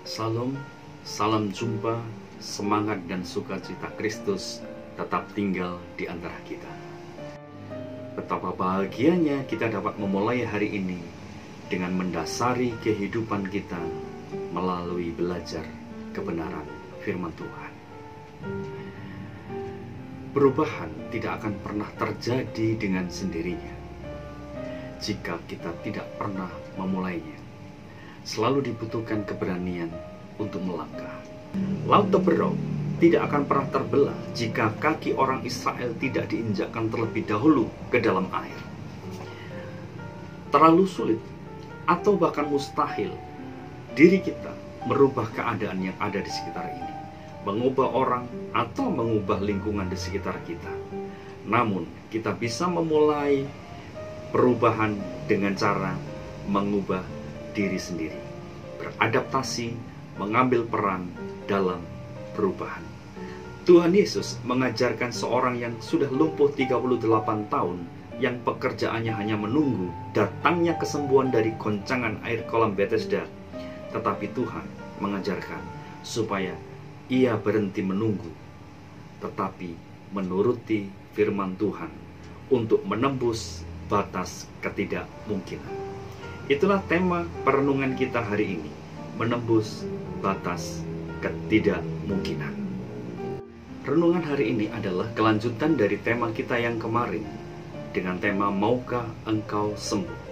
Salam, salam jumpa, semangat dan sukacita Kristus tetap tinggal di antara kita. Betapa bahagianya kita dapat memulai hari ini dengan mendasari kehidupan kita melalui belajar kebenaran firman Tuhan. Perubahan tidak akan pernah terjadi dengan sendirinya jika kita tidak pernah memulainya. Selalu dibutuhkan keberanian untuk melangkah. Laut Teberau tidak akan pernah terbelah jika kaki orang Israel tidak diinjakkan terlebih dahulu ke dalam air. Terlalu sulit atau bahkan mustahil diri kita merubah keadaan yang ada di sekitar ini, mengubah orang atau mengubah lingkungan di sekitar kita. Namun kita bisa memulai perubahan dengan cara mengubah diri sendiri, beradaptasi, mengambil peran dalam perubahan. Tuhan Yesus mengajarkan seorang yang sudah lumpuh 38 tahun, yang pekerjaannya hanya menunggu datangnya kesembuhan dari goncangan air kolam Bethesda. Tetapi Tuhan mengajarkan supaya ia berhenti menunggu, tetapi menuruti firman Tuhan untuk menembus batas ketidakmungkinan. Itulah tema perenungan kita hari ini, menembus batas ketidakmungkinan. Renungan hari ini adalah kelanjutan dari tema kita yang kemarin, dengan tema Maukah Engkau Sembuh?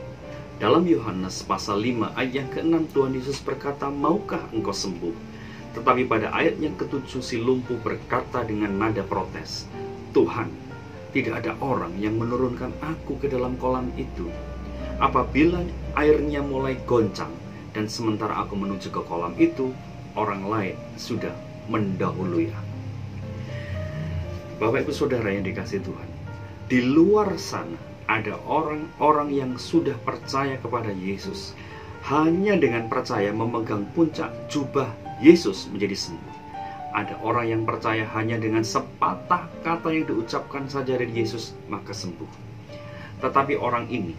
Dalam Yohanes pasal 5 ayat yang ke-6, Tuhan Yesus berkata, maukah engkau sembuh? Tetapi pada ayat yang ke-7 si lumpuh berkata dengan nada protes, Tuhan, tidak ada orang yang menurunkan aku ke dalam kolam itu. Apabila airnya mulai goncang dan sementara aku menuju ke kolam itu, orang lain sudah mendahului aku. Bapak Ibu Saudara yang dikasihi Tuhan, di luar sana ada orang-orang yang sudah percaya kepada Yesus. Hanya dengan percaya memegang puncak jubah Yesus menjadi sembuh. Ada orang yang percaya hanya dengan sepatah kata yang diucapkan saja dari Yesus maka sembuh. Tetapi orang ini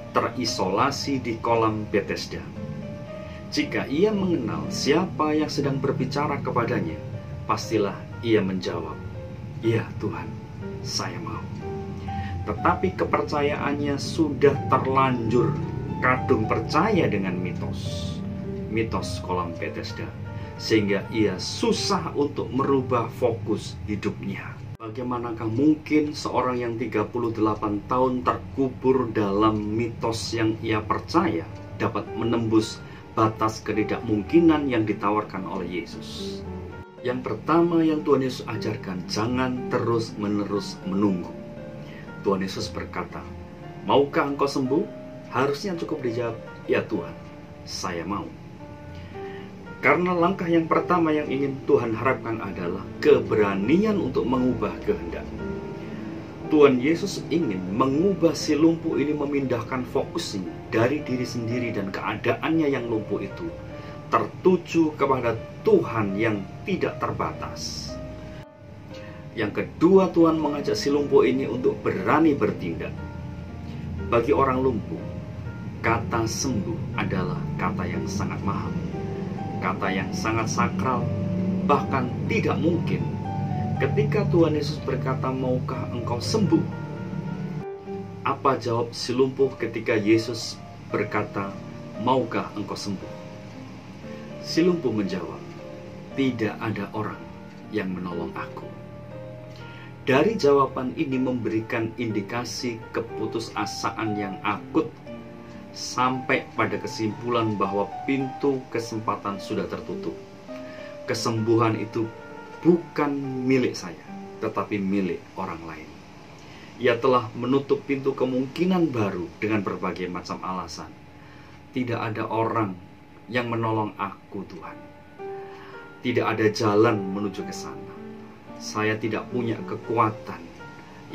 terisolasi di kolam Bethesda. Jika ia mengenal siapa yang sedang berbicara kepadanya, pastilah ia menjawab, ya Tuhan, saya mau. Tetapi kepercayaannya sudah terlanjur kadung percaya dengan mitos kolam Bethesda, sehingga ia susah untuk merubah fokus hidupnya. Bagaimanakah mungkin seorang yang 38 tahun terkubur dalam mitos yang ia percaya dapat menembus batas ketidakmungkinan yang ditawarkan oleh Yesus? Yang pertama yang Tuhan Yesus ajarkan, jangan terus-menerus menunggu. Tuhan Yesus berkata, maukah engkau sembuh? Harusnya cukup dijawab, ya Tuhan, saya mau. Karena langkah yang pertama yang ingin Tuhan harapkan adalah keberanian untuk mengubah kehendak. Tuhan Yesus ingin mengubah si lumpuh ini, memindahkan fokusnya dari diri sendiri dan keadaannya yang lumpuh itu, tertuju kepada Tuhan yang tidak terbatas. Yang kedua, Tuhan mengajak si lumpuh ini untuk berani bertindak. Bagi orang lumpuh, kata sembuh adalah kata yang sangat mahal, kata yang sangat sakral, bahkan tidak mungkin. Ketika Tuhan Yesus berkata, maukah engkau sembuh? Apa jawab si lumpuh ketika Yesus berkata, maukah engkau sembuh? Si lumpuh menjawab, tidak ada orang yang menolong aku. Dari jawaban ini memberikan indikasi keputusasaan yang akut, sampai pada kesimpulan bahwa pintu kesempatan sudah tertutup. Kesembuhan itu bukan milik saya, tetapi milik orang lain. Ia telah menutup pintu kemungkinan baru dengan berbagai macam alasan. Tidak ada orang yang menolong aku, Tuhan. Tidak ada jalan menuju ke sana. Saya tidak punya kekuatan.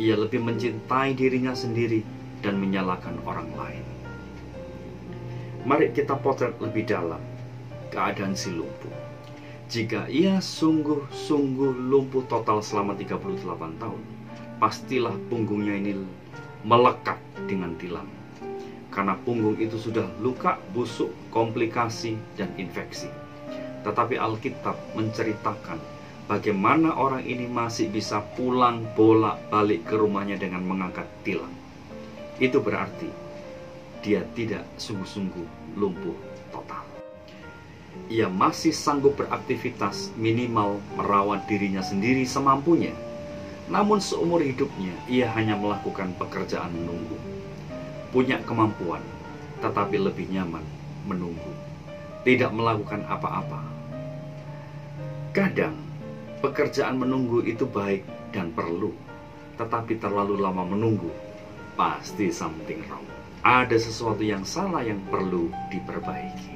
Ia lebih mencintai dirinya sendiri dan menyalahkan orang lain. Mari kita potret lebih dalam keadaan si lumpuh. Jika ia sungguh-sungguh lumpuh total selama 38 tahun, pastilah punggungnya ini melekat dengan tilam. karena punggung itu sudah luka, busuk, komplikasi, dan infeksi. Tetapi Alkitab menceritakan bagaimana orang ini masih bisa pulang bolak-balik ke rumahnya dengan mengangkat tilam. Itu berarti dia tidak sungguh-sungguh lumpuh total. Ia masih sanggup beraktivitas, minimal merawat dirinya sendiri semampunya. Namun seumur hidupnya ia hanya melakukan pekerjaan menunggu. Punya kemampuan, tetapi lebih nyaman menunggu, tidak melakukan apa-apa. Kadang pekerjaan menunggu itu baik dan perlu, tetapi terlalu lama menunggu, pasti something wrong. Ada sesuatu yang salah yang perlu diperbaiki.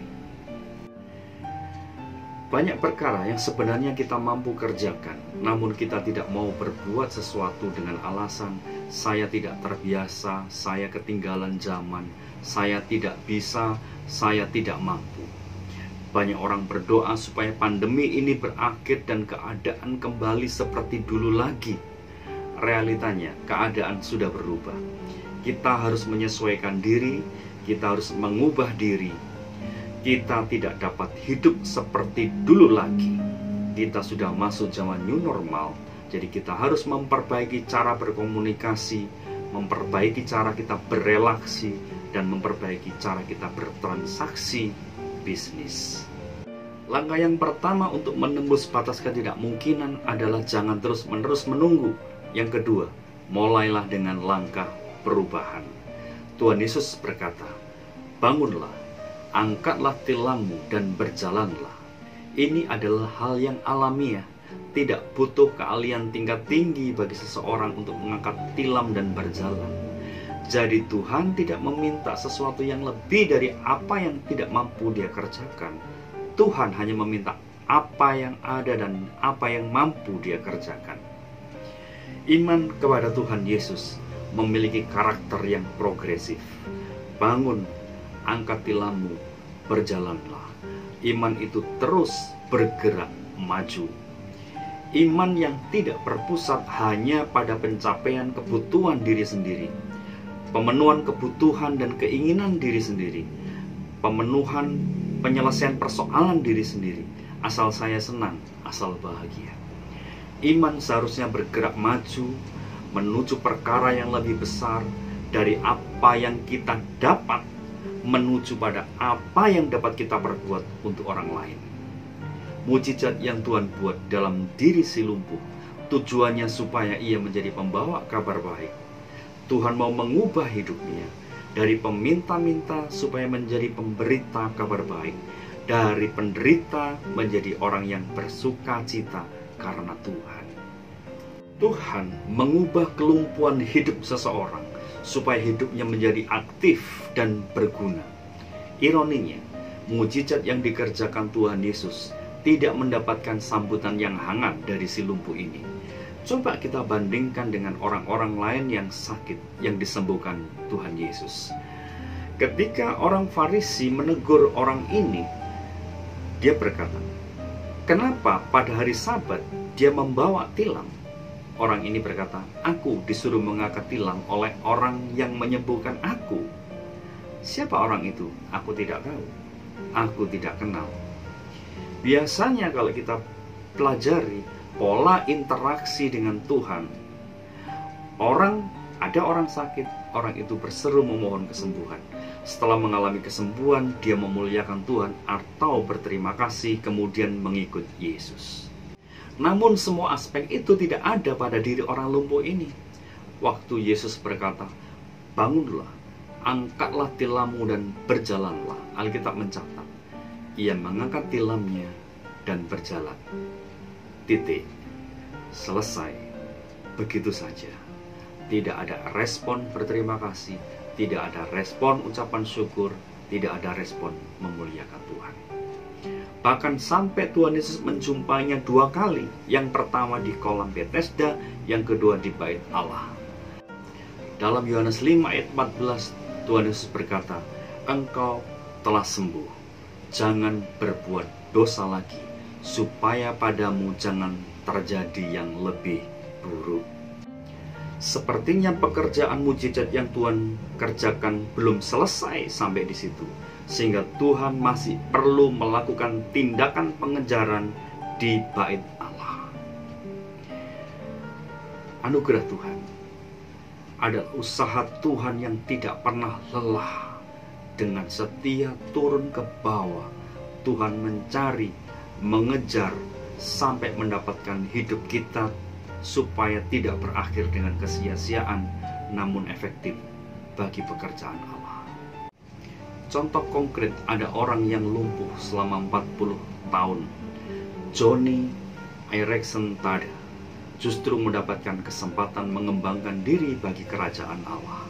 Banyak perkara yang sebenarnya kita mampu kerjakan, namun kita tidak mau berbuat sesuatu dengan alasan saya tidak terbiasa, saya ketinggalan zaman, saya tidak bisa, saya tidak mampu. Banyak orang berdoa supaya pandemi ini berakhir dan keadaan kembali seperti dulu lagi. Realitanya, keadaan sudah berubah. Kita harus menyesuaikan diri, kita harus mengubah diri. Kita tidak dapat hidup seperti dulu lagi. Kita sudah masuk zaman new normal, jadi kita harus memperbaiki cara berkomunikasi, memperbaiki cara kita berrelaksi, dan memperbaiki cara kita bertransaksi bisnis. Langkah yang pertama untuk menembus batas ketidakmungkinan adalah jangan terus-menerus menunggu. Yang kedua, mulailah dengan langkah perubahan. Tuhan Yesus berkata, bangunlah, angkatlah tilammu dan berjalanlah. Ini adalah hal yang alamiah. Tidak butuh keahlian tingkat tinggi bagi seseorang untuk mengangkat tilam dan berjalan. Jadi Tuhan tidak meminta sesuatu yang lebih dari apa yang tidak mampu dia kerjakan. Tuhan hanya meminta apa yang ada dan apa yang mampu dia kerjakan. Iman kepada Tuhan Yesus memiliki karakter yang progresif. Bangun, angkat tilammu, berjalanlah. Iman itu terus bergerak maju. Iman yang tidak berpusat hanya pada pencapaian kebutuhan diri sendiri, pemenuhan kebutuhan dan keinginan diri sendiri, pemenuhan penyelesaian persoalan diri sendiri, asal saya senang, asal bahagia. Iman seharusnya bergerak maju menuju perkara yang lebih besar dari apa yang kita dapat, menuju pada apa yang dapat kita perbuat untuk orang lain. Mujizat yang Tuhan buat dalam diri si lumpuh, tujuannya supaya ia menjadi pembawa kabar baik. Tuhan mau mengubah hidupnya dari peminta-minta supaya menjadi pemberita kabar baik, dari penderita menjadi orang yang bersuka cita karena Tuhan. Tuhan mengubah kelumpuhan hidup seseorang supaya hidupnya menjadi aktif dan berguna. Ironinya, mujizat yang dikerjakan Tuhan Yesus tidak mendapatkan sambutan yang hangat dari si lumpuh ini. Coba kita bandingkan dengan orang-orang lain yang sakit yang disembuhkan Tuhan Yesus. Ketika orang Farisi menegur orang ini, dia berkata, kenapa pada hari Sabat dia membawa tilam? Orang ini berkata, aku disuruh mengangkat tilam oleh orang yang menyembuhkan aku. Siapa orang itu? Aku tidak tahu. Aku tidak kenal. Biasanya kalau kita pelajari pola interaksi dengan Tuhan, ada orang sakit, orang itu berseru memohon kesembuhan. Setelah mengalami kesembuhan, dia memuliakan Tuhan atau berterima kasih, kemudian mengikut Yesus. Namun semua aspek itu tidak ada pada diri orang lumpuh ini. Waktu Yesus berkata, bangunlah, angkatlah tilammu dan berjalanlah. Alkitab mencatat, ia mengangkat tilamnya dan berjalan. Titik. Selesai. Begitu saja. Tidak ada respon berterima kasih, tidak ada respon ucapan syukur, tidak ada respon memuliakan Tuhan. Bahkan sampai Tuhan Yesus menjumpainya 2 kali. Yang pertama di kolam Bethesda, yang kedua di bait Allah. Dalam Yohanes 5 ayat 14, Tuhan Yesus berkata, engkau telah sembuh. Jangan berbuat dosa lagi, supaya padamu jangan terjadi yang lebih buruk. Sepertinya pekerjaan mujizat yang Tuhan kerjakan belum selesai sampai di situ, sehingga Tuhan masih perlu melakukan tindakan pengejaran di bait Allah. Anugerah Tuhan adalah usaha Tuhan yang tidak pernah lelah. Dengan setia turun ke bawah, Tuhan mencari, mengejar, sampai mendapatkan hidup kita supaya tidak berakhir dengan kesia-siaan, namun efektif bagi pekerjaan Allah. Contoh konkret, ada orang yang lumpuh selama 40 tahun. Joni Eareckson Tada justru mendapatkan kesempatan mengembangkan diri bagi kerajaan Allah.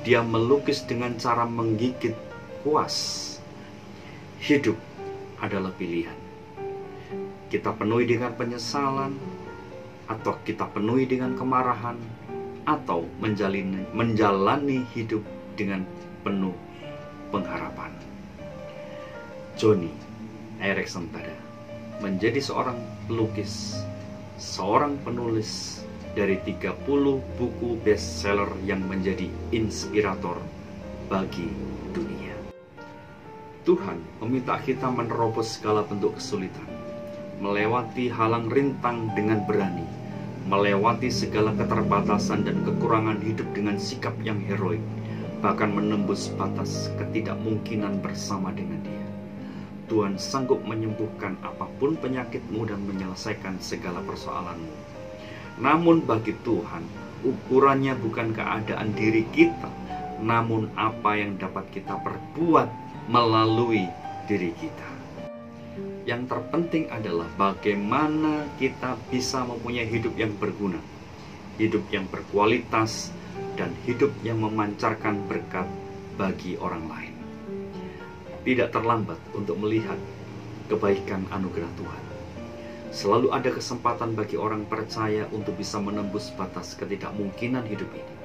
Dia melukis dengan cara menggigit kuas. Hidup adalah pilihan. Kita penuhi dengan penyesalan, atau kita penuhi dengan kemarahan, atau menjalani hidup dengan penuh pengharapan. Joni Eareckson Tada menjadi seorang pelukis, seorang penulis dari 30 buku bestseller yang menjadi inspirator bagi dunia. Tuhan meminta kita menerobos segala bentuk kesulitan, melewati halang rintang dengan berani, melewati segala keterbatasan dan kekurangan hidup dengan sikap yang heroik, bahkan menembus batas ketidakmungkinan bersama dengan Dia. Tuhan sanggup menyembuhkan apapun penyakitmu dan menyelesaikan segala persoalanmu. Namun bagi Tuhan, ukurannya bukan keadaan diri kita, namun apa yang dapat kita perbuat melalui diri kita. Yang terpenting adalah bagaimana kita bisa mempunyai hidup yang berguna, hidup yang berkualitas, dan hidup yang memancarkan berkat bagi orang lain. Tidak terlambat untuk melihat kebaikan anugerah Tuhan. Selalu ada kesempatan bagi orang percaya untuk bisa menembus batas ketidakmungkinan hidup ini,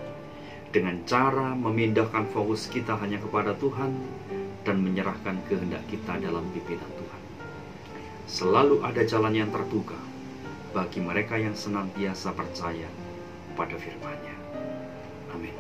dengan cara memindahkan fokus kita hanya kepada Tuhan dan menyerahkan kehendak kita dalam pimpinan Tuhan. Selalu ada jalan yang terbuka bagi mereka yang senantiasa percaya pada firman-Nya. Amin.